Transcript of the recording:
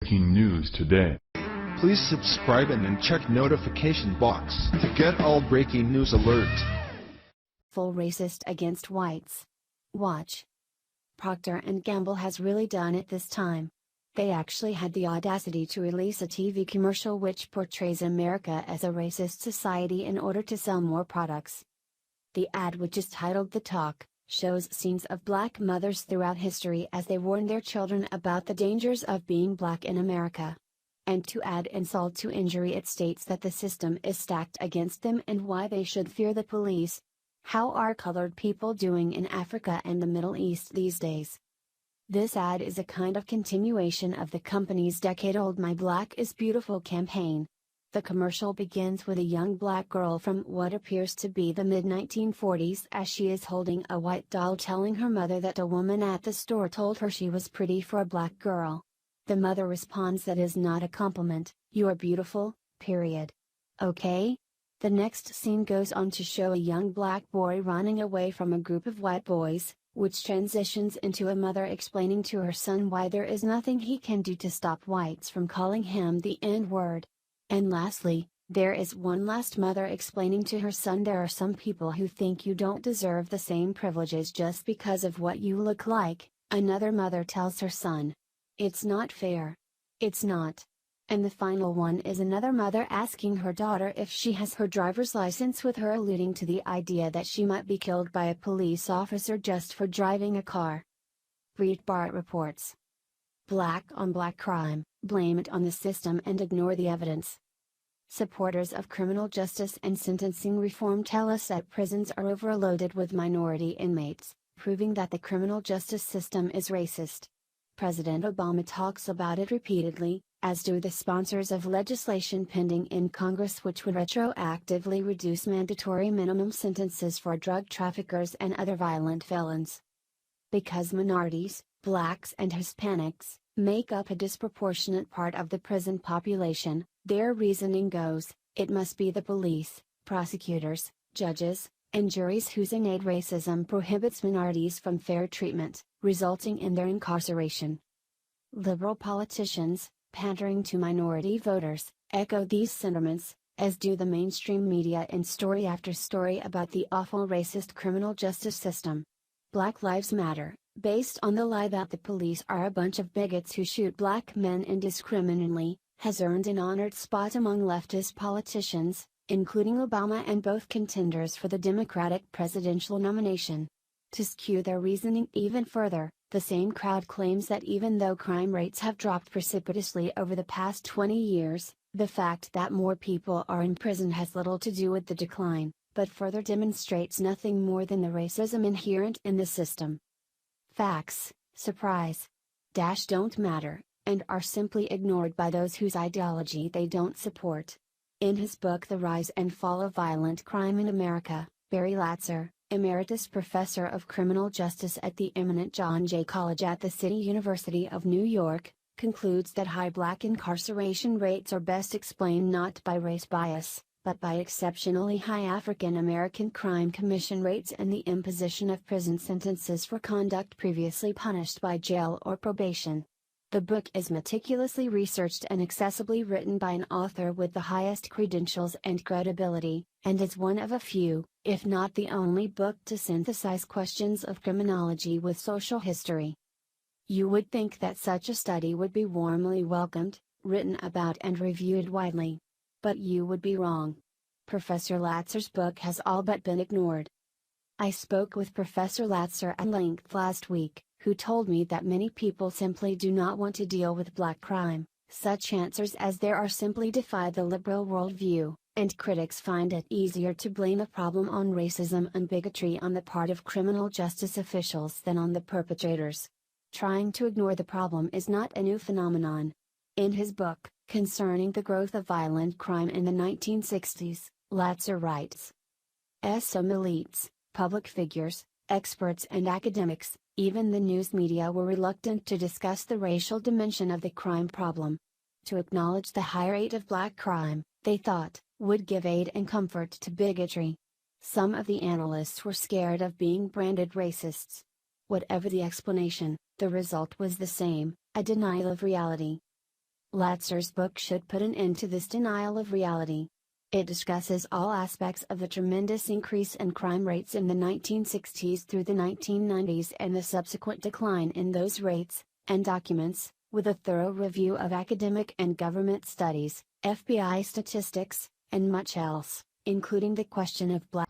Breaking news today. Please subscribe and then check notification box to get all breaking news alerts. Full racist against whites. Watch. Procter & Gamble has really done it this time. They actually had the audacity to release a TV commercial which portrays America as a racist society in order to sell more products. The ad, which is titled The Talk, shows scenes of black mothers throughout history as they warn their children about the dangers of being black in America. And to add insult to injury, it states that the system is stacked against them and why they should fear the police. How are colored people doing in Africa and the Middle East these days? This ad is a kind of continuation of the company's decade-old My Black is Beautiful campaign. The commercial begins with a young black girl from what appears to be the mid-1940s as she is holding a white doll, telling her mother that a woman at the store told her she was pretty for a black girl. The mother responds that is not a compliment, you are beautiful, period. Okay? The next scene goes on to show a young black boy running away from a group of white boys, which transitions into a mother explaining to her son why there is nothing he can do to stop whites from calling him the N-word. And lastly, there is one last mother explaining to her son there are some people who think you don't deserve the same privileges just because of what you look like. Another mother tells her son, it's not fair. It's not. And the final one is another mother asking her daughter if she has her driver's license, with her alluding to the idea that she might be killed by a police officer just for driving a car. Breitbart Reports. Black on black crime, blame it on the system and ignore the evidence. Supporters of criminal justice and sentencing reform tell us that prisons are overloaded with minority inmates, proving that the criminal justice system is racist. President Obama talks about it repeatedly, as do the sponsors of legislation pending in Congress which would retroactively reduce mandatory minimum sentences for drug traffickers and other violent felons. Because minorities, blacks and Hispanics, make up a disproportionate part of the prison population, their reasoning goes, it must be the police, prosecutors, judges, and juries whose innate racism prohibits minorities from fair treatment, resulting in their incarceration. Liberal politicians, pandering to minority voters, echo these sentiments, as do the mainstream media in story after story about the awful racist criminal justice system. Black Lives Matter, based on the lie that the police are a bunch of bigots who shoot black men indiscriminately, has earned an honored spot among leftist politicians, including Obama and both contenders for the Democratic presidential nomination. To skew their reasoning even further, the same crowd claims that even though crime rates have dropped precipitously over the past 20 years, the fact that more people are in prison has little to do with the decline, but further demonstrates nothing more than the racism inherent in the system. Facts, surprise, don't matter, and are simply ignored by those whose ideology they don't support. In his book The Rise and Fall of Violent Crime in America, Barry Latzer, Emeritus Professor of Criminal Justice at the eminent John Jay College at the City University of New York, concludes that high black incarceration rates are best explained not by race bias, but by exceptionally high African American crime commission rates and the imposition of prison sentences for conduct previously punished by jail or probation. The book is meticulously researched and accessibly written by an author with the highest credentials and credibility, and is one of a few, if not the only book to synthesize questions of criminology with social history. You would think that such a study would be warmly welcomed, written about and reviewed widely. But you would be wrong. Professor Latzer's book has all but been ignored. I spoke with Professor Latzer at length last week, who told me that many people simply do not want to deal with black crime. Such answers as there are simply defy the liberal worldview, and critics find it easier to blame a problem on racism and bigotry on the part of criminal justice officials than on the perpetrators. Trying to ignore the problem is not a new phenomenon. In his book, Concerning the Growth of Violent Crime in the 1960s, Latzer writes, some elites, public figures, experts and academics, even the news media were reluctant to discuss the racial dimension of the crime problem. To acknowledge the high rate of black crime, they thought, would give aid and comfort to bigotry. Some of the analysts were scared of being branded racists. Whatever the explanation, the result was the same, a denial of reality. Latzer's book should put an end to this denial of reality. It discusses all aspects of the tremendous increase in crime rates in the 1960s through the 1990s and the subsequent decline in those rates, and documents, with a thorough review of academic and government studies, FBI statistics, and much else, including the question of black